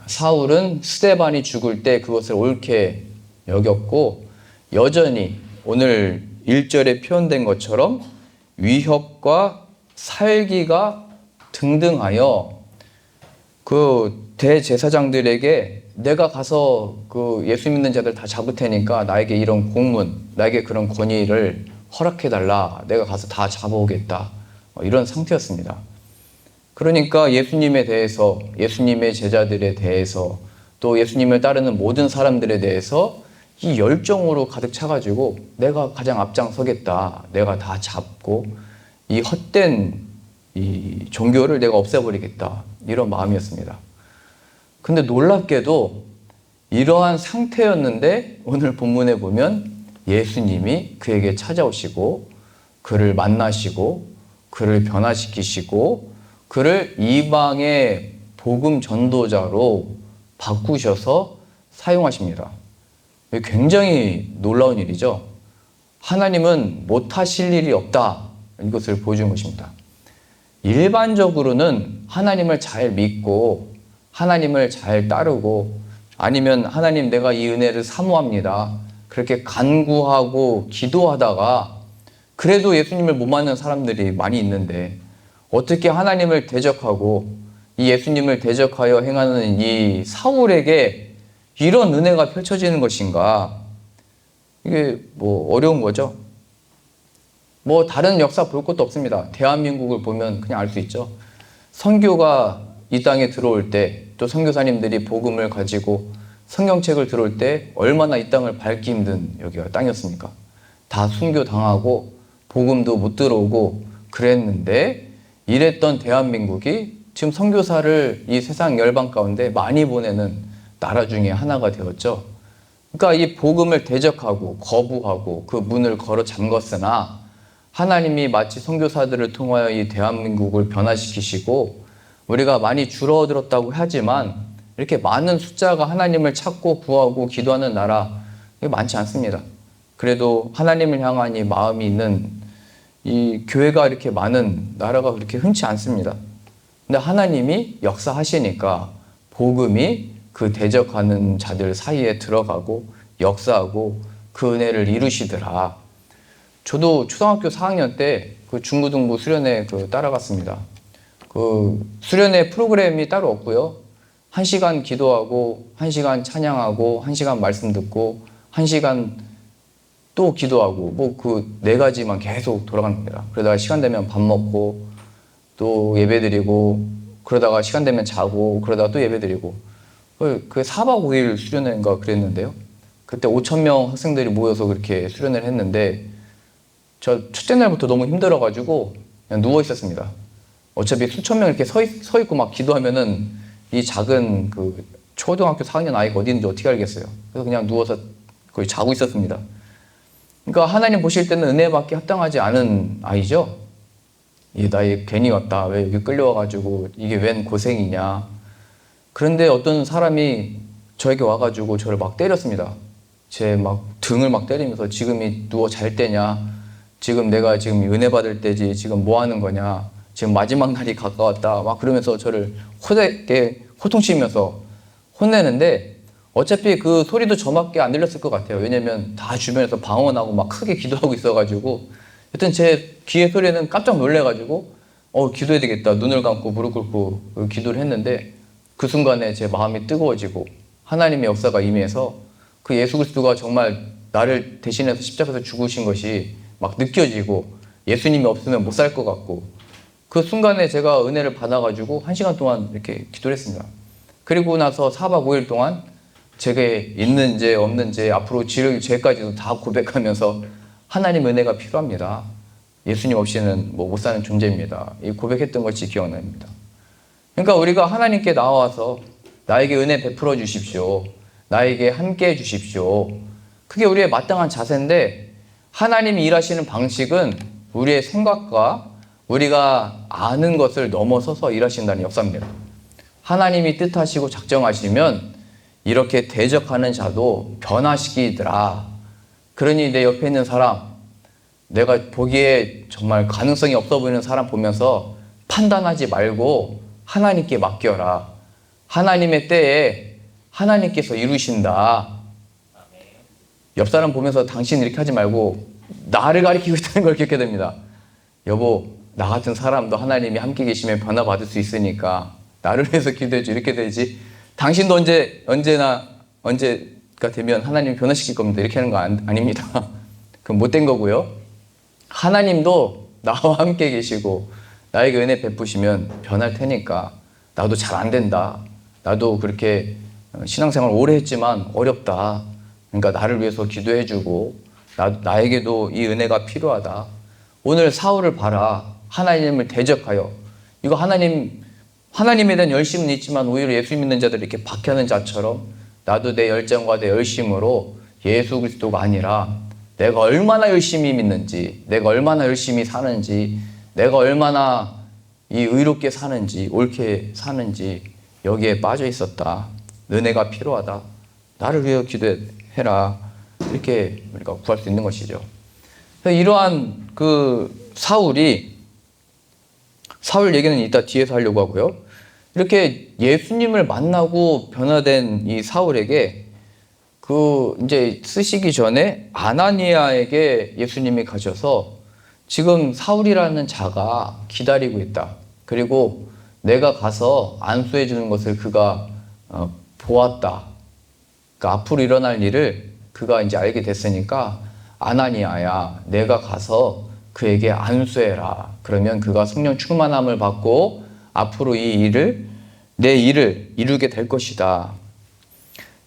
사울은 스데반이 죽을 때 그것을 옳게 여겼고 여전히 오늘 1절에 표현된 것처럼 위협과 살기가 등등하여 그 대제사장들에게 내가 가서 그 예수 믿는 자들 다 잡을 테니까 나에게 이런 공문, 나에게 그런 권위를 허락해달라. 내가 가서 다 잡아오겠다. 이런 상태였습니다. 그러니까 예수님에 대해서, 예수님의 제자들에 대해서, 또 예수님을 따르는 모든 사람들에 대해서 이 열정으로 가득 차가지고 내가 가장 앞장서겠다. 내가 다 잡고 이 헛된 이 종교를 내가 없애버리겠다. 이런 마음이었습니다. 근데 놀랍게도 이러한 상태였는데 오늘 본문에 보면 예수님이 그에게 찾아오시고 그를 만나시고 그를 변화시키시고 그를 이방의 복음 전도자로 바꾸셔서 사용하십니다. 굉장히 놀라운 일이죠. 하나님은 못하실 일이 없다. 이것을 보여주는 것입니다. 일반적으로는 하나님을 잘 믿고 하나님을 잘 따르고 아니면 하나님 내가 이 은혜를 사모합니다. 그렇게 간구하고 기도하다가 그래도 예수님을 못 만난 사람들이 많이 있는데 어떻게 하나님을 대적하고 이 예수님을 대적하여 행하는 이 사울에게 이런 은혜가 펼쳐지는 것인가? 이게 뭐 어려운 거죠. 뭐 다른 역사 볼 것도 없습니다. 대한민국을 보면 그냥 알 수 있죠. 선교가 이 땅에 들어올 때 또 선교사님들이 복음을 가지고 성경책을 들어올 때 얼마나 이 땅을 밟기 힘든 여기가 땅이었습니까? 다 순교당하고 복음도 못 들어오고 그랬는데 이랬던 대한민국이 지금 선교사를 이 세상 열방 가운데 많이 보내는 나라 중에 하나가 되었죠. 그러니까 이 복음을 대적하고 거부하고 그 문을 걸어 잠궜으나 하나님이 마치 선교사들을 통하여 이 대한민국을 변화시키시고 우리가 많이 줄어들었다고 하지만 이렇게 많은 숫자가 하나님을 찾고 구하고 기도하는 나라 많지 않습니다. 그래도 하나님을 향한 이 마음이 있는 이 교회가 이렇게 많은 나라가 그렇게 흔치 않습니다. 근데 하나님이 역사하시니까 복음이 그 대적하는 자들 사이에 들어가고 역사하고 그 은혜를 이루시더라. 저도 초등학교 4학년 때 그 중고등부 수련회 따라갔습니다. 그 수련회 프로그램이 따로 없고요. 1시간 기도하고 1시간 찬양하고 1시간 말씀 듣고 1시간 또 기도하고 뭐 그 4가지만 계속 돌아가는 겁니다. 그러다가 시간 되면 밥 먹고 또 예배 드리고 그러다가 시간 되면 자고 그러다가 또 예배 드리고 그 4박 5일 수련회인가 그랬는데요. 그때 5,000명 학생들이 모여서 그렇게 수련회를 했는데 저 첫째 날부터 너무 힘들어가지고 그냥 누워 있었습니다. 어차피 수천 명 이렇게 서 있고 막 기도하면은 이 작은 그 초등학교 4학년 아이가 어디 있는지 어떻게 알겠어요. 그래서 그냥 누워서 거의 자고 있었습니다. 그러니까 하나님 보실 때는 은혜받기 합당하지 않은 아이죠. 이 나이 괜히 왔다. 왜 여기 끌려와가지고 이게 웬 고생이냐. 그런데 어떤 사람이 저에게 와가지고 저를 막 때렸습니다. 제 막 등을 막 때리면서 지금이 누워 잘 때냐. 지금 내가 지금 은혜 받을 때지. 지금 뭐 하는 거냐. 지금 마지막 날이 가까웠다. 막 그러면서 저를 호통치면서 혼내는데 어차피 그 소리도 저밖에 안 들렸을 것 같아요. 왜냐면 다 주변에서 방언하고 막 크게 기도하고 있어가지고 여튼 제 귀의 소리는 깜짝 놀래가지고 기도해야 되겠다. 눈을 감고 무릎 꿇고 기도를 했는데 그 순간에 제 마음이 뜨거워지고 하나님의 역사가 임해서 그 예수 그리스도가 정말 나를 대신해서 십자가에서 죽으신 것이 막 느껴지고 예수님이 없으면 못 살 것 같고 그 순간에 제가 은혜를 받아가지고 1시간 동안 이렇게 기도를 했습니다. 그리고 나서 4박 5일 동안 제게 있는 죄 없는 죄 앞으로 지을 죄까지도 다 고백하면서 하나님 은혜가 필요합니다. 예수님 없이는 뭐 못 사는 존재입니다. 이 고백했던 것이 기억납니다. 그러니까 우리가 하나님께 나와서 나에게 은혜 베풀어 주십시오. 나에게 함께 해 주십시오. 그게 우리의 마땅한 자세인데 하나님이 일하시는 방식은 우리의 생각과 우리가 아는 것을 넘어서서 일하신다는 역사입니다. 하나님이 뜻하시고 작정하시면 이렇게 대적하는 자도 변화시키더라. 그러니 내 옆에 있는 사람, 내가 보기에 정말 가능성이 없어 보이는 사람 보면서 판단하지 말고 하나님께 맡겨라. 하나님의 때에 하나님께서 이루신다. 옆 사람 보면서 당신 이렇게 하지 말고 나를 가리키고 있다는 걸 기억해야 됩니다. 여보, 나 같은 사람도 하나님이 함께 계시면 변화받을 수 있으니까 나를 위해서 기도해줘. 이렇게 되지. 당신도 언제가 되면 하나님이 변화시킬 겁니다. 이렇게 하는 거 아닙니다. 그건 못된 거고요. 하나님도 나와 함께 계시고 나에게 은혜 베푸시면 변할 테니까 나도 잘 안 된다. 나도 그렇게 신앙생활 오래 했지만 어렵다. 그러니까 나를 위해서 기도해주고 나에게도 이 은혜가 필요하다. 오늘 사울을 봐라. 하나님을 대적하여. 이거 하나님에 대한 열심은 있지만 오히려 예수 믿는 자들 이렇게 박해하는 자처럼 나도 내 열정과 내 열심으로 예수 그리스도가 아니라 내가 얼마나 열심히 믿는지, 내가 얼마나 열심히 사는지, 내가 얼마나 이 의롭게 사는지, 옳게 사는지 여기에 빠져 있었다. 은혜가 필요하다. 나를 위해 기도해라. 이렇게 우리가 구할 수 있는 것이죠. 이러한 사울 얘기는 이따 뒤에서 하려고 하고요. 이렇게 예수님을 만나고 변화된 이 사울에게 이제 쓰시기 전에 아나니아에게 예수님이 가셔서 지금 사울이라는 자가 기다리고 있다. 그리고 내가 가서 안수해 주는 것을 그가 보았다. 그러니까 앞으로 일어날 일을 그가 이제 알게 됐으니까 아나니아야, 내가 가서 그에게 안수해라. 그러면 그가 성령 충만함을 받고 앞으로 내 일을 이루게 될 것이다.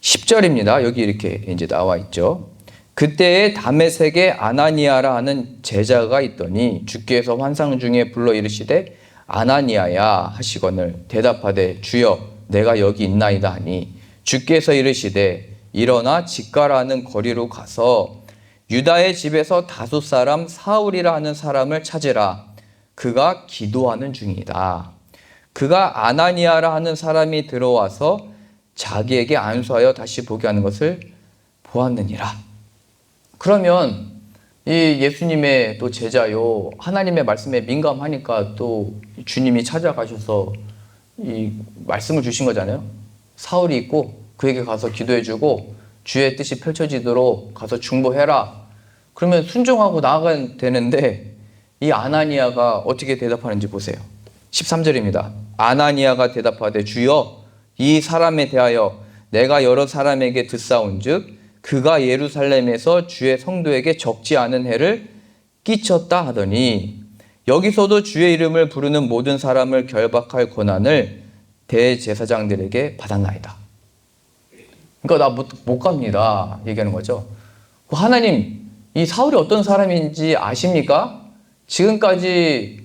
10절입니다. 여기 이렇게 이제 나와 있죠. 그때에 다메섹에 아나니아라 하는 제자가 있더니 주께서 환상 중에 불러 이르시되 아나니아야 하시거늘 대답하되 주여 내가 여기 있나이다 하니 주께서 이르시되 일어나 직가라는 거리로 가서 유다의 집에서 다섯 사람 사울이라 하는 사람을 찾으라. 그가 기도하는 중이다. 그가 아나니아라 하는 사람이 들어와서 자기에게 안수하여 다시 보게 하는 것을 보았느니라. 그러면 이 예수님의 또 제자요, 하나님의 말씀에 민감하니까 또 주님이 찾아가셔서 이 말씀을 주신 거잖아요. 사울이 있고 그에게 가서 기도해주고 주의 뜻이 펼쳐지도록 가서 중보해라. 그러면 순종하고 나아가야 되는데 이 아나니아가 어떻게 대답하는지 보세요. 13절입니다. 아나니아가 대답하되 주여 이 사람에 대하여 내가 여러 사람에게 듣사온즉 그가 예루살렘에서 주의 성도에게 적지 않은 해를 끼쳤다 하더니 여기서도 주의 이름을 부르는 모든 사람을 결박할 권한을 대제사장들에게 받았나이다. 그러니까 나 못 갑니다. 얘기하는 거죠. 하나님, 이 사울이 어떤 사람인지 아십니까? 지금까지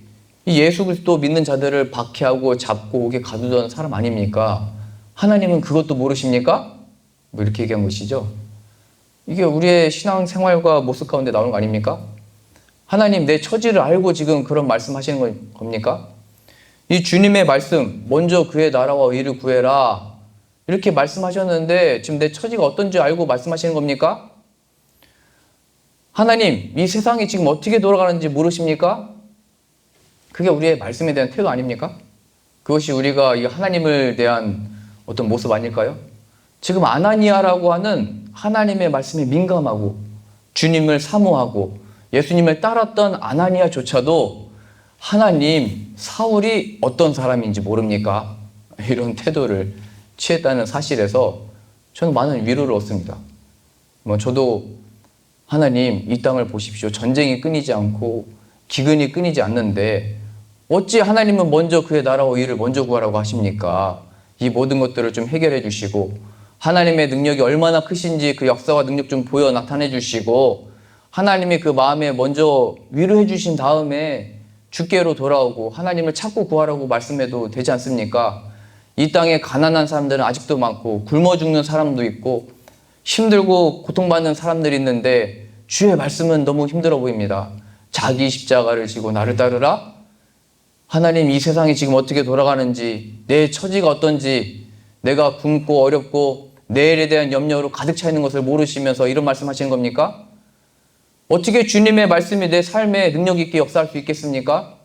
이 예수 그리스도 믿는 자들을 박해하고 잡고 오게 가두던 사람 아닙니까? 하나님은 그것도 모르십니까? 뭐 이렇게 얘기한 것이죠. 이게 우리의 신앙생활과 모습 가운데 나오는 거 아닙니까? 하나님, 내 처지를 알고 지금 그런 말씀하시는 겁니까? 이 주님의 말씀, 먼저 그의 나라와 의를 구해라. 이렇게 말씀하셨는데 지금 내 처지가 어떤지 알고 말씀하시는 겁니까? 하나님, 이 세상이 지금 어떻게 돌아가는지 모르십니까? 그게 우리의 말씀에 대한 태도 아닙니까? 그것이 우리가 이 하나님을 대한 어떤 모습 아닐까요? 지금 아나니아라고 하는 하나님의 말씀에 민감하고 주님을 사모하고 예수님을 따랐던 아나니아조차도 하나님, 사울이 어떤 사람인지 모릅니까? 이런 태도를 취했다는 사실에서 저는 많은 위로를 얻습니다. 저도 하나님, 이 땅을 보십시오. 전쟁이 끊이지 않고 기근이 끊이지 않는데 어찌 하나님은 먼저 그의 나라와 의를 먼저 구하라고 하십니까? 이 모든 것들을 좀 해결해 주시고 하나님의 능력이 얼마나 크신지 그 역사와 능력 좀 보여 나타내 주시고 하나님이 그 마음에 먼저 위로해 주신 다음에 주께로 돌아오고 하나님을 찾고 구하라고 말씀해도 되지 않습니까? 이 땅에 가난한 사람들은 아직도 많고 굶어 죽는 사람도 있고 힘들고 고통받는 사람들이 있는데 주의 말씀은 너무 힘들어 보입니다. 자기 십자가를 지고 나를 따르라? 하나님, 이 세상이 지금 어떻게 돌아가는지, 내 처지가 어떤지, 내가 굶고 어렵고 내일에 대한 염려로 가득 차 있는 것을 모르시면서 이런 말씀 하시는 겁니까? 어떻게 주님의 말씀이 내 삶에 능력 있게 역사할 수 있겠습니까?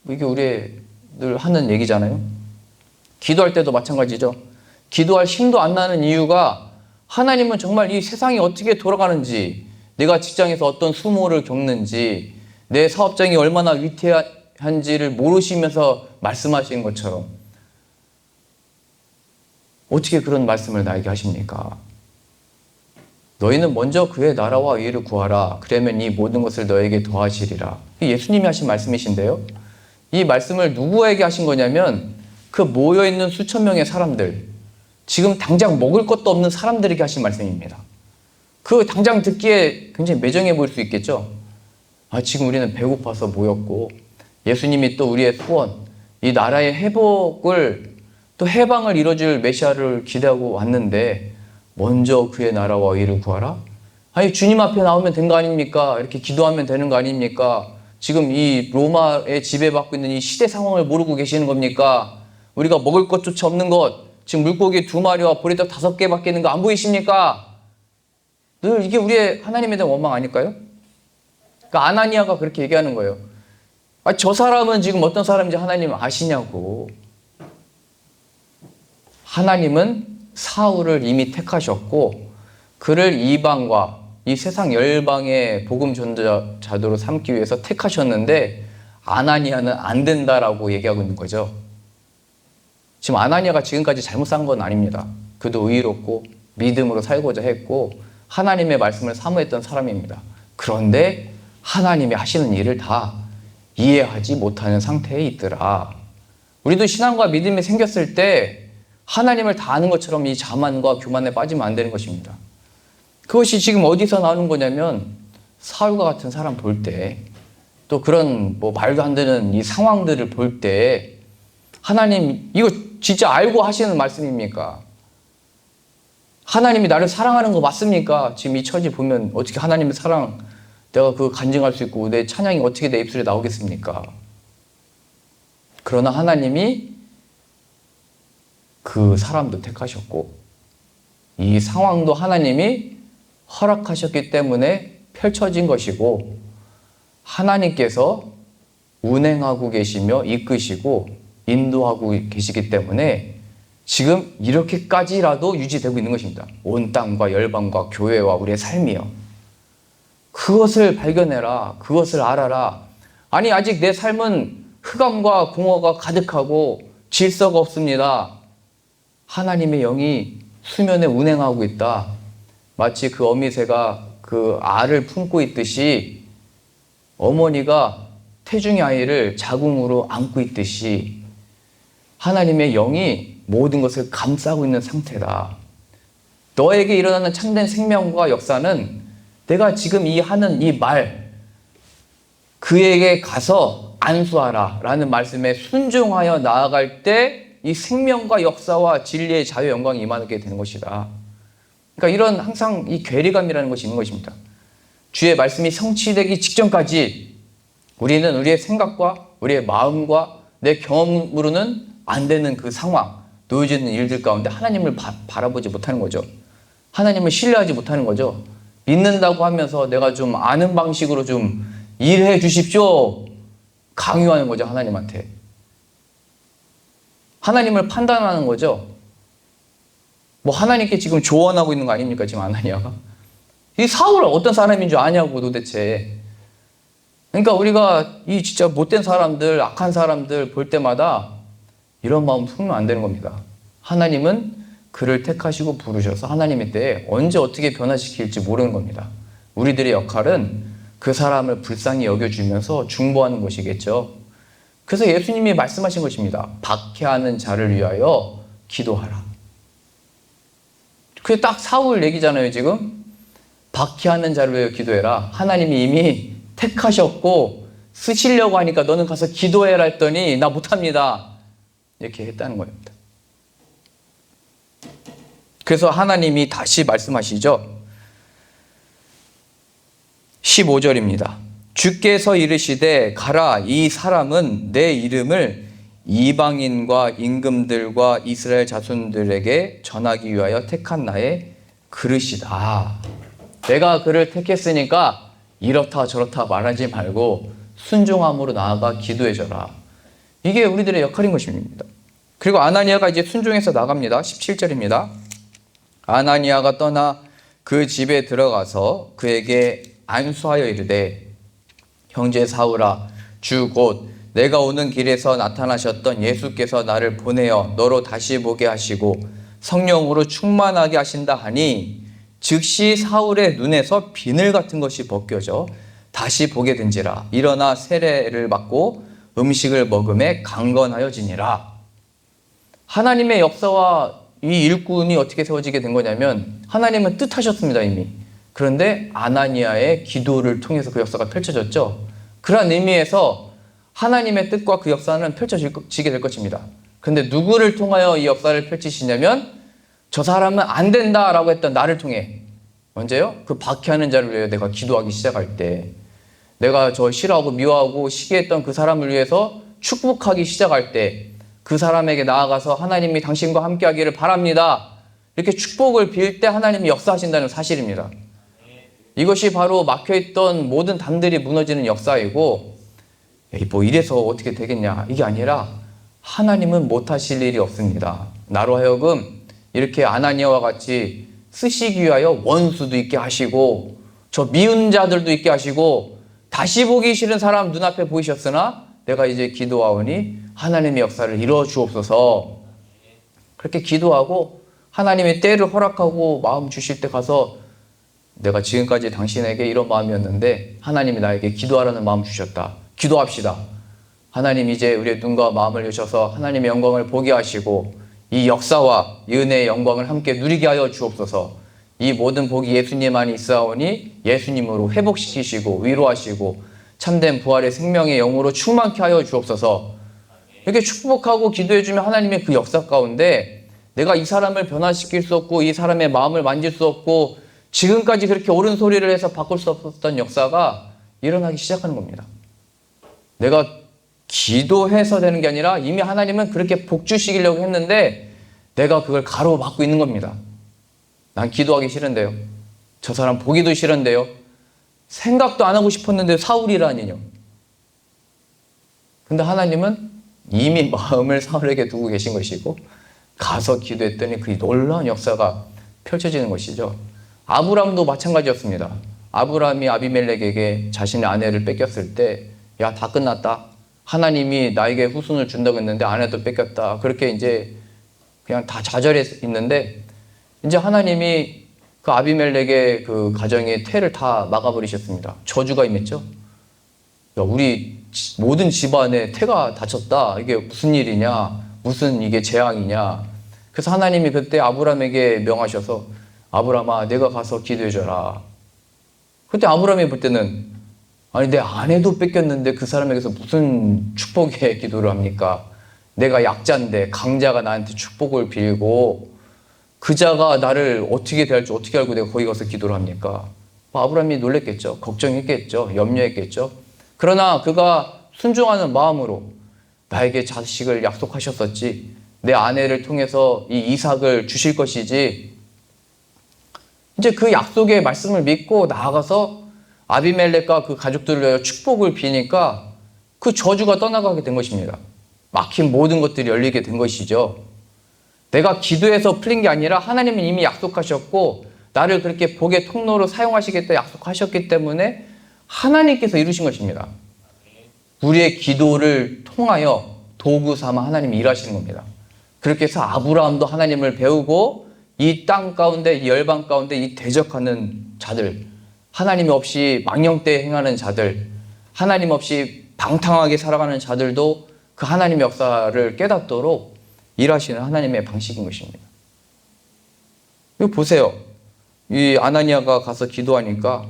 이게 우리 늘 하는 얘기잖아요. 기도할 때도 마찬가지죠. 기도할 힘도 안 나는 이유가 하나님은 정말 이 세상이 어떻게 돌아가는지, 내가 직장에서 어떤 수모를 겪는지, 내 사업장이 얼마나 위태한지를 모르시면서 말씀하시는 것처럼 어떻게 그런 말씀을 나에게 하십니까? 너희는 먼저 그의 나라와 의를 구하라. 그러면 이 모든 것을 너에게 더하시리라. 예수님이 하신 말씀이신데요. 이 말씀을 누구에게 하신 거냐면 그 모여있는 수천 명의 사람들, 지금 당장 먹을 것도 없는 사람들에게 하신 말씀입니다. 그 당장 듣기에 굉장히 매정해 보일 수 있겠죠. 지금 우리는 배고파서 모였고 예수님이 또 우리의 소원, 이 나라의 회복을 또 해방을 이뤄줄 메시아를 기대하고 왔는데 먼저 그의 나라와 의를 구하라? 주님 앞에 나오면 된 거 아닙니까? 이렇게 기도하면 되는 거 아닙니까? 지금 이 로마에 지배받고 있는 이 시대 상황을 모르고 계시는 겁니까? 우리가 먹을 것조차 없는 것, 지금 물고기 2마리와 보리떡 5개밖에 있는 거 안 보이십니까? 늘 이게 우리의 하나님에 대한 원망 아닐까요? 그러니까 아나니아가 그렇게 얘기하는 거예요. 저 사람은 지금 어떤 사람인지 하나님 아시냐고. 하나님은 사울을 이미 택하셨고 그를 이방과 이 세상 열방의 복음 전도자로 삼기 위해서 택하셨는데 아나니아는 안 된다라고 얘기하고 있는 거죠. 지금 아나니아가 지금까지 잘못 산 건 아닙니다. 그도 의롭고 믿음으로 살고자 했고 하나님의 말씀을 사모했던 사람입니다. 그런데 하나님이 하시는 일을 다 이해하지 못하는 상태에 있더라. 우리도 신앙과 믿음이 생겼을 때 하나님을 다 아는 것처럼 이 자만과 교만에 빠지면 안 되는 것입니다. 그것이 지금 어디서 나오는 거냐면 사울과 같은 사람 볼 때, 또 그런 말도 안 되는 이 상황들을 볼 때 하나님 이거 진짜 알고 하시는 말씀입니까? 하나님이 나를 사랑하는 거 맞습니까? 지금 이 처지 보면 어떻게 하나님의 사랑 내가 그거 간증할 수 있고 내 찬양이 어떻게 내 입술에 나오겠습니까? 그러나 하나님이 그 사람도 택하셨고 이 상황도 하나님이 허락하셨기 때문에 펼쳐진 것이고 하나님께서 운행하고 계시며 이끄시고 인도하고 계시기 때문에 지금 이렇게까지라도 유지되고 있는 것입니다. 온 땅과 열방과 교회와 우리의 삶이요. 그것을 발견해라. 그것을 알아라. 아직 내 삶은 흑암과 공허가 가득하고 질서가 없습니다. 하나님의 영이 수면에 운행하고 있다. 마치 그 어미새가 그 알을 품고 있듯이 어머니가 태중의 아이를 자궁으로 안고 있듯이 하나님의 영이 모든 것을 감싸고 있는 상태다. 너에게 일어나는 참된 생명과 역사는 내가 지금 하는 이 말, 그에게 가서 안수하라 라는 말씀에 순종하여 나아갈 때 이 생명과 역사와 진리의 자유 영광이 임하게 되는 것이다. 그러니까 이런 항상 이 괴리감이라는 것이 있는 것입니다. 주의 말씀이 성취되기 직전까지 우리는 우리의 생각과 우리의 마음과 내 경험으로는 안 되는 그 상황, 놓여져 있는 일들 가운데 하나님을 바라보지 못하는 거죠. 하나님을 신뢰하지 못하는 거죠. 믿는다고 하면서 내가 좀 아는 방식으로 좀 일해 주십시오. 강요하는 거죠, 하나님한테. 하나님을 판단하는 거죠. 하나님께 지금 조언하고 있는 거 아닙니까, 지금 아나니아가? 이 사울은 어떤 사람인 줄 아냐고 도대체. 그러니까 우리가 이 진짜 못된 사람들, 악한 사람들 볼 때마다 이런 마음 품으면 안 되는 겁니다. 하나님은 그를 택하시고 부르셔서 하나님의 때에 언제 어떻게 변화시킬지 모르는 겁니다. 우리들의 역할은 그 사람을 불쌍히 여겨주면서 중보하는 것이겠죠. 그래서 예수님이 말씀하신 것입니다. 박해하는 자를 위하여 기도하라. 그게 딱 사울 얘기잖아요, 지금. 박해하는 자를 위하여 기도해라. 하나님이 이미 택하셨고 쓰시려고 하니까 너는 가서 기도해라 했더니 나 못합니다. 이렇게 했다는 겁니다. 그래서 하나님이 다시 말씀하시죠. 15절입니다. 주께서 이르시되 가라, 이 사람은 내 이름을 이방인과 임금들과 이스라엘 자손들에게 전하기 위하여 택한 나의 그릇이다. 내가 그를 택했으니까 이렇다 저렇다 말하지 말고 순종함으로 나아가 기도해줘라. 이게 우리들의 역할인 것입니다. 그리고 아나니아가 이제 순종해서 나갑니다. 17절입니다. 아나니아가 떠나 그 집에 들어가서 그에게 안수하여 이르되 형제 사울아 주 곧 내가 오는 길에서 나타나셨던 예수께서 나를 보내어 너로 다시 보게 하시고 성령으로 충만하게 하신다 하니 즉시 사울의 눈에서 비늘 같은 것이 벗겨져 다시 보게 된지라. 일어나 세례를 받고 음식을 먹음에 강건하여지니라. 하나님의 역사와 이 일꾼이 어떻게 세워지게 된 거냐면 하나님은 뜻하셨습니다 이미. 그런데 아나니아의 기도를 통해서 그 역사가 펼쳐졌죠. 그런 의미에서 하나님의 뜻과 그 역사는 펼쳐지게 될 것입니다. 그런데 누구를 통하여 이 역사를 펼치시냐면 저 사람은 안 된다라고 했던 나를 통해. 언제요? 그 박해하는 자를 위해 내가 기도하기 시작할 때, 내가 저 싫어하고 미워하고 시기했던 그 사람을 위해서 축복하기 시작할 때, 그 사람에게 나아가서 하나님이 당신과 함께 하기를 바랍니다, 이렇게 축복을 빌 때 하나님이 역사하신다는 사실입니다. 이것이 바로 막혀있던 모든 담들이 무너지는 역사이고, 뭐 이래서 어떻게 되겠냐, 이게 아니라 하나님은 못하실 일이 없습니다. 나로 하여금 이렇게 아나니아와 같이 쓰시기 위하여 원수도 있게 하시고 저 미운 자들도 있게 하시고 다시 보기 싫은 사람 눈앞에 보이셨으나 내가 이제 기도하오니 하나님의 역사를 이루어 주옵소서. 그렇게 기도하고 하나님의 때를 허락하고 마음 주실 때 가서 내가 지금까지 당신에게 이런 마음이었는데 하나님이 나에게 기도하라는 마음 주셨다. 기도합시다. 하나님 이제 우리의 눈과 마음을 여셔서 하나님의 영광을 보게 하시고 이 역사와 이 은혜의 영광을 함께 누리게 하여 주옵소서. 이 모든 복이 예수님 안에 있사오니 예수님으로 회복시키시고 위로하시고 참된 부활의 생명의 영으로 충만케 하여 주옵소서. 이렇게 축복하고 기도해주면 하나님의 그 역사 가운데 내가 이 사람을 변화시킬 수 없고 이 사람의 마음을 만질 수 없고 지금까지 그렇게 옳은 소리를 해서 바꿀 수 없었던 역사가 일어나기 시작하는 겁니다. 내가 기도해서 되는 게 아니라 이미 하나님은 그렇게 복 주시려고 했는데 내가 그걸 가로막고 있는 겁니다. 난 기도하기 싫은데요. 저 사람 보기도 싫은데요. 생각도 안 하고 싶었는데 사울이라니요. 근데 하나님은 이미 마음을 사울에게 두고 계신 것이고 가서 기도했더니 그 놀라운 역사가 펼쳐지는 것이죠. 아브람도 마찬가지였습니다. 아브람이 아비멜렉에게 자신의 아내를 뺏겼을 때 야, 다 끝났다. 하나님이 나에게 후손을 준다고 했는데 아내도 뺏겼다. 그렇게 이제 그냥 다 좌절해 있는데 이제 하나님이 그 아비멜렉의 그 가정의 태를 다 막아버리셨습니다. 저주가 임했죠. 야, 우리 모든 집안에 태가 닫혔다. 이게 무슨 일이냐? 무슨 이게 재앙이냐? 그래서 하나님이 그때 아브람에게 명하셔서 아브람아, 내가 가서 기도해줘라. 그때 아브람이 볼 때는 아니 내 아내도 뺏겼는데 그 사람에게서 무슨 축복의 기도를 합니까? 내가 약자인데 강자가 나한테 축복을 빌고 그 자가 나를 어떻게 대할지 어떻게 알고 내가 거기 가서 기도를 합니까? 아브람이 놀랬겠죠. 걱정했겠죠. 염려했겠죠. 그러나 그가 순종하는 마음으로 나에게 자식을 약속하셨었지, 내 아내를 통해서 이 이삭을 주실 것이지, 이제 그 약속의 말씀을 믿고 나아가서 아비멜렉과 그 가족들을 위하여 축복을 비니까 그 저주가 떠나가게 된 것입니다. 막힌 모든 것들이 열리게 된 것이죠. 내가 기도해서 풀린 게 아니라 하나님은 이미 약속하셨고 나를 그렇게 복의 통로로 사용하시겠다 약속하셨기 때문에 하나님께서 이루신 것입니다. 우리의 기도를 통하여 도구 삼아 하나님이 일하시는 겁니다. 그렇게 해서 아브라함도 하나님을 배우고 이 땅 가운데, 이 열방 가운데 이 대적하는 자들, 하나님 없이 망령되이 행하는 자들, 하나님 없이 방탕하게 살아가는 자들도 그 하나님의 역사를 깨닫도록 일하시는 하나님의 방식인 것입니다. 이거 보세요. 이 아나니아가 가서 기도하니까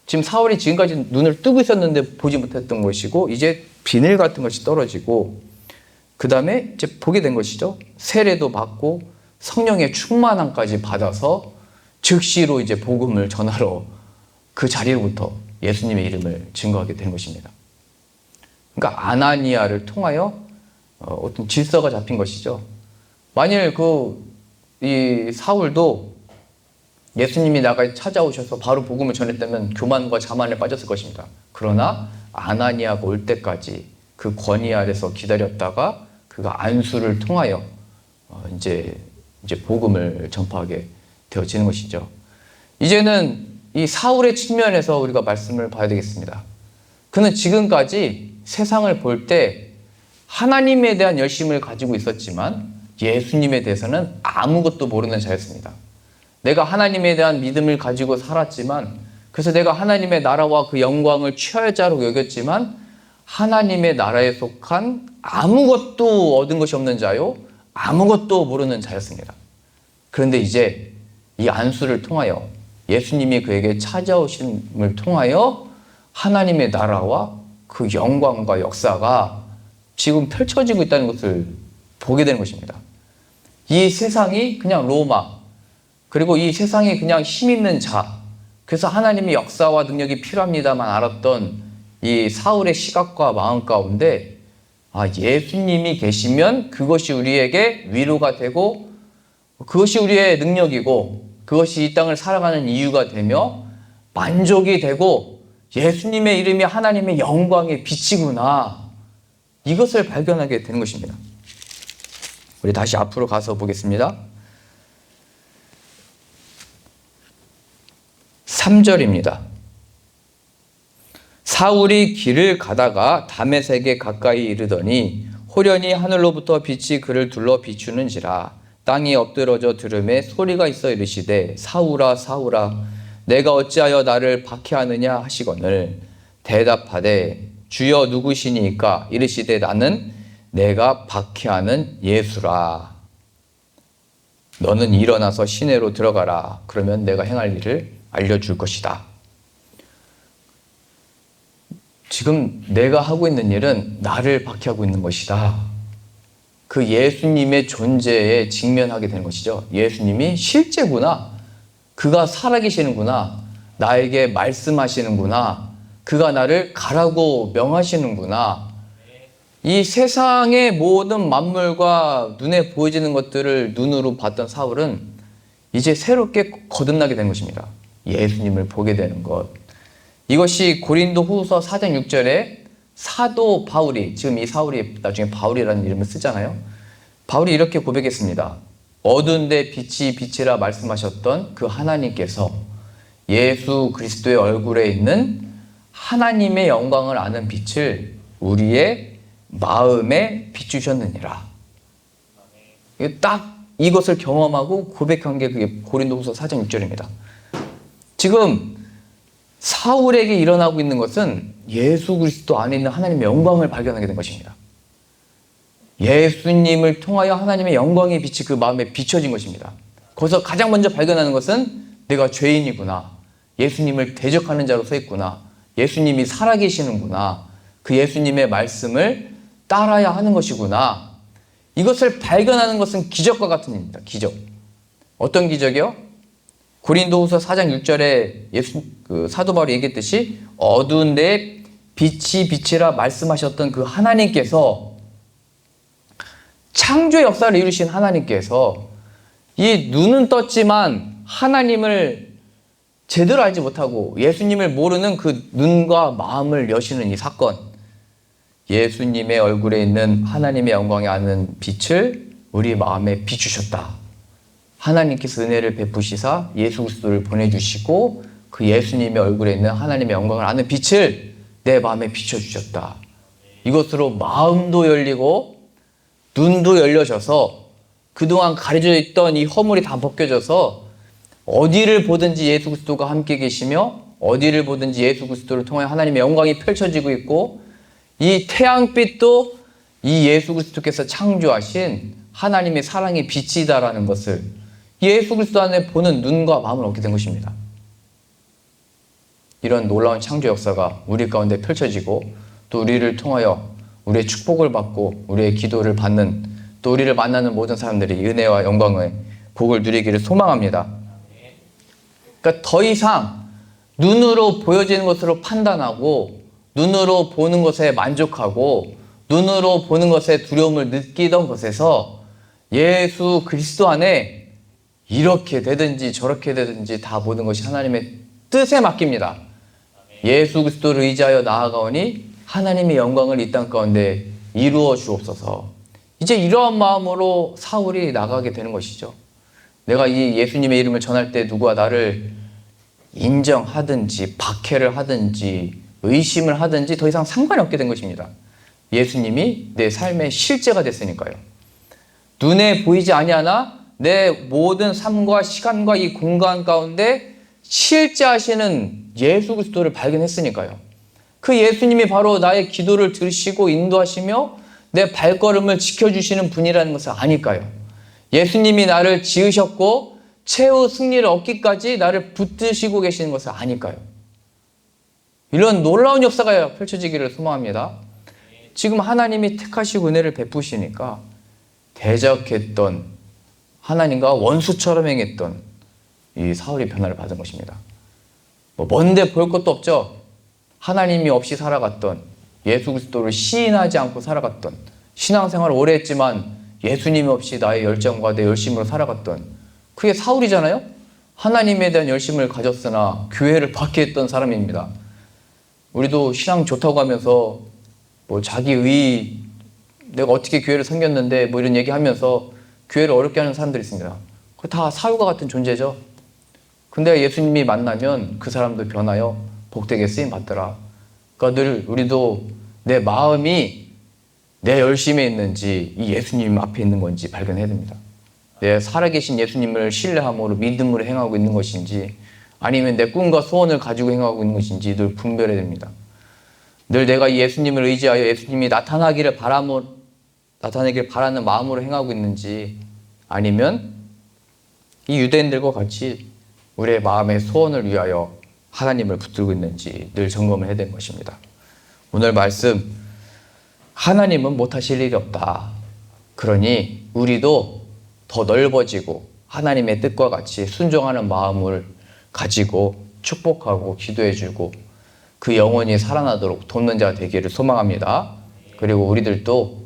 지금 사울이 지금까지 눈을 뜨고 있었는데 보지 못했던 것이고 이제 비늘 같은 것이 떨어지고 그 다음에 이제 보게 된 것이죠. 세례도 받고 성령의 충만함까지 받아서 즉시로 이제 복음을 전하러 그 자리로부터 예수님의 이름을 증거하게 된 것입니다. 그러니까 아나니아를 통하여 어떤 질서가 잡힌 것이죠. 만일 이 사울도 예수님이 나가 찾아오셔서 바로 복음을 전했다면 교만과 자만에 빠졌을 것입니다. 그러나 아나니아가 올 때까지 그 권위 아래서 기다렸다가 그가 안수를 통하여 이제 복음을 전파하게 되어지는 것이죠. 이제는 이 사울의 측면에서 우리가 말씀을 봐야 되겠습니다. 그는 지금까지 세상을 볼 때 하나님에 대한 열심을 가지고 있었지만 예수님에 대해서는 아무것도 모르는 자였습니다. 내가 하나님에 대한 믿음을 가지고 살았지만, 그래서 내가 하나님의 나라와 그 영광을 취하자로 여겼지만 하나님의 나라에 속한 아무것도 얻은 것이 없는 자요, 아무것도 모르는 자였습니다. 그런데 이제 이 안수를 통하여 예수님이 그에게 찾아오심을 통하여 하나님의 나라와 그 영광과 역사가 지금 펼쳐지고 있다는 것을 보게 되는 것입니다. 이 세상이 그냥 로마, 그리고 이 세상이 그냥 힘 있는 자, 그래서 하나님의 역사와 능력이 필요합니다만 알았던 이 사울의 시각과 마음 가운데 예수님이 계시면 그것이 우리에게 위로가 되고 그것이 우리의 능력이고 그것이 이 땅을 살아가는 이유가 되며 만족이 되고 예수님의 이름이 하나님의 영광의 빛이구나, 이것을 발견하게 되는 것입니다. 우리 다시 앞으로 가서 보겠습니다. 3절입니다. 사울이 길을 가다가 다메섹에 가까이 이르더니 호련히 하늘로부터 빛이 그를 둘러 비추는지라. 땅이 엎드러져 들음에 소리가 있어 이르시되 사울아 사울아 내가 어찌하여 나를 박해하느냐 하시거늘 대답하되 주여 누구시니까? 이르시되 나는 내가 박해하는 예수라. 너는 일어나서 시내로 들어가라. 그러면 내가 행할 일을 알려줄 것이다. 지금 내가 하고 있는 일은 나를 박해하고 있는 것이다. 그 예수님의 존재에 직면하게 되는 것이죠. 예수님이 실제구나. 그가 살아계시는구나. 나에게 말씀하시는구나. 그가 나를 가라고 명하시는구나. 이 세상의 모든 만물과 눈에 보여지는 것들을 눈으로 봤던 사울은 이제 새롭게 거듭나게 된 것입니다. 예수님을 보게 되는 것. 이것이 고린도 후서 4장 6절에 사도 바울이, 지금 이 사울이 나중에 바울이라는 이름을 쓰잖아요. 바울이 이렇게 고백했습니다. 어두운 데 빛이 빛이라 말씀하셨던 그 하나님께서 예수 그리스도의 얼굴에 있는 하나님의 영광을 아는 빛을 우리의 마음에 비추셨느니라. 딱 이것을 경험하고 고백한 게 그게 고린도후서 4장 6절입니다. 지금 사울에게 일어나고 있는 것은 예수 그리스도 안에 있는 하나님의 영광을 발견하게 된 것입니다. 예수님을 통하여 하나님의 영광의 빛이 그 마음에 비춰진 것입니다. 거기서 가장 먼저 발견하는 것은 내가 죄인이구나. 예수님을 대적하는 자로 서 있구나. 예수님이 살아계시는구나. 그 예수님의 말씀을 따라야 하는 것이구나. 이것을 발견하는 것은 기적과 같은 일입니다. 기적. 어떤 기적이요? 고린도후서 4장 6절에 사도 바울이 얘기했듯이 어두운 데에 빛이 빛이라 말씀하셨던 그 하나님께서, 창조 역사를 이루신 하나님께서 이 눈은 떴지만 하나님을 제대로 알지 못하고 예수님을 모르는 그 눈과 마음을 여시는 이 사건, 예수님의 얼굴에 있는 하나님의 영광에 아는 빛을 우리 마음에 비추셨다. 하나님께서 은혜를 베푸시사 예수 그리스도를 보내주시고 그 예수님의 얼굴에 있는 하나님의 영광을 아는 빛을 내 마음에 비춰주셨다. 이것으로 마음도 열리고 눈도 열려져서 그동안 가려져 있던 이 허물이 다 벗겨져서 어디를 보든지 예수 그리스도가 함께 계시며 어디를 보든지 예수 그리스도를 통해 하나님의 영광이 펼쳐지고 있고, 이 태양빛도 이 예수 그리스도께서 창조하신 하나님의 사랑의 빛이다라는 것을 예수 그리스도 안에 보는 눈과 마음을 얻게 된 것입니다. 이런 놀라운 창조 역사가 우리 가운데 펼쳐지고 또 우리를 통하여 우리의 축복을 받고 우리의 기도를 받는, 또 우리를 만나는 모든 사람들이 은혜와 영광의 복을 누리기를 소망합니다. 그러니까 더 이상 눈으로 보여지는 것으로 판단하고 눈으로 보는 것에 만족하고 눈으로 보는 것에 두려움을 느끼던 것에서 예수 그리스도 안에 이렇게 되든지 저렇게 되든지 다 모든 것이 하나님의 뜻에 맡깁니다. 예수 그리스도를 의지하여 나아가오니 하나님의 영광을 이 땅 가운데 이루어 주옵소서. 이제 이러한 마음으로 사울이 나가게 되는 것이죠. 내가 이 예수님의 이름을 전할 때 누가 나를 인정하든지 박해를 하든지 의심을 하든지 더 이상 상관이 없게 된 것입니다. 예수님이 내 삶의 실제가 됐으니까요. 눈에 보이지 아니하나 내 모든 삶과 시간과 이 공간 가운데 실제하시는 예수 그리스도를 발견했으니까요. 그 예수님이 바로 나의 기도를 들으시고 인도하시며 내 발걸음을 지켜주시는 분이라는 것을 아니까요. 예수님이 나를 지으셨고 최후 승리를 얻기까지 나를 붙드시고 계시는 것을 아니까요. 이런 놀라운 역사가 펼쳐지기를 소망합니다. 지금 하나님이 택하시고 은혜를 베푸시니까 대적했던 하나님과 원수처럼 행했던 이 사울이 변화를 받은 것입니다. 먼데 볼 것도 없죠. 하나님이 없이 살아갔던, 예수 그리스도를 시인하지 않고 살아갔던, 신앙생활을 오래 했지만 예수님 없이 나의 열정과 내 열심으로 살아갔던 그게 사울이잖아요. 하나님에 대한 열심을 가졌으나 교회를 박해했던 사람입니다. 우리도 신앙 좋다고 하면서 자기 내가 어떻게 교회를 섬겼는데 이런 얘기하면서 교회를 어렵게 하는 사람들이 있습니다. 그거 다 사울과 같은 존재죠. 근데 예수님이 만나면 그 사람도 변하여 복되게 쓰임 받더라. 그러니까 늘 우리도 내 마음이 내 열심에 있는지 이 예수님 앞에 있는 건지 발견해야 됩니다. 내 살아계신 예수님을 신뢰함으로 믿음으로 행하고 있는 것인지 아니면 내 꿈과 소원을 가지고 행하고 있는 것인지 늘 분별해야 됩니다. 늘 내가 예수님을 의지하여 예수님이 나타나기를 바라는 마음으로 행하고 있는지 아니면 이 유대인들과 같이 우리의 마음의 소원을 위하여 하나님을 붙들고 있는지 늘 점검을 해야 되는 것입니다. 오늘 말씀 하나님은 못하실 일이 없다. 그러니 우리도 더 넓어지고 하나님의 뜻과 같이 순종하는 마음을 가지고 축복하고 기도해주고 그 영혼이 살아나도록 돕는 자가 되기를 소망합니다. 그리고 우리들도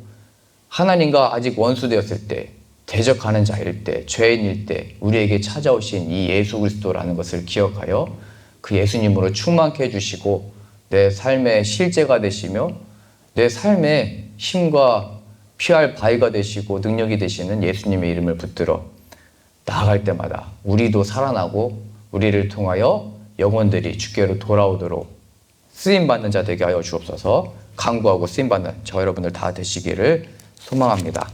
하나님과 아직 원수되었을 때, 대적하는 자일 때, 죄인일 때 우리에게 찾아오신 이 예수 그리스도라는 것을 기억하여 그 예수님으로 충만케 해주시고 내 삶의 실제가 되시며 내 삶의 힘과 피할 바위가 되시고 능력이 되시는 예수님의 이름을 붙들어 나아갈 때마다 우리도 살아나고 우리를 통하여 영혼들이 주께로 돌아오도록 쓰임받는 자 되게 하여 주옵소서. 간구하고 쓰임받는 저 여러분들 다 되시기를 소망합니다.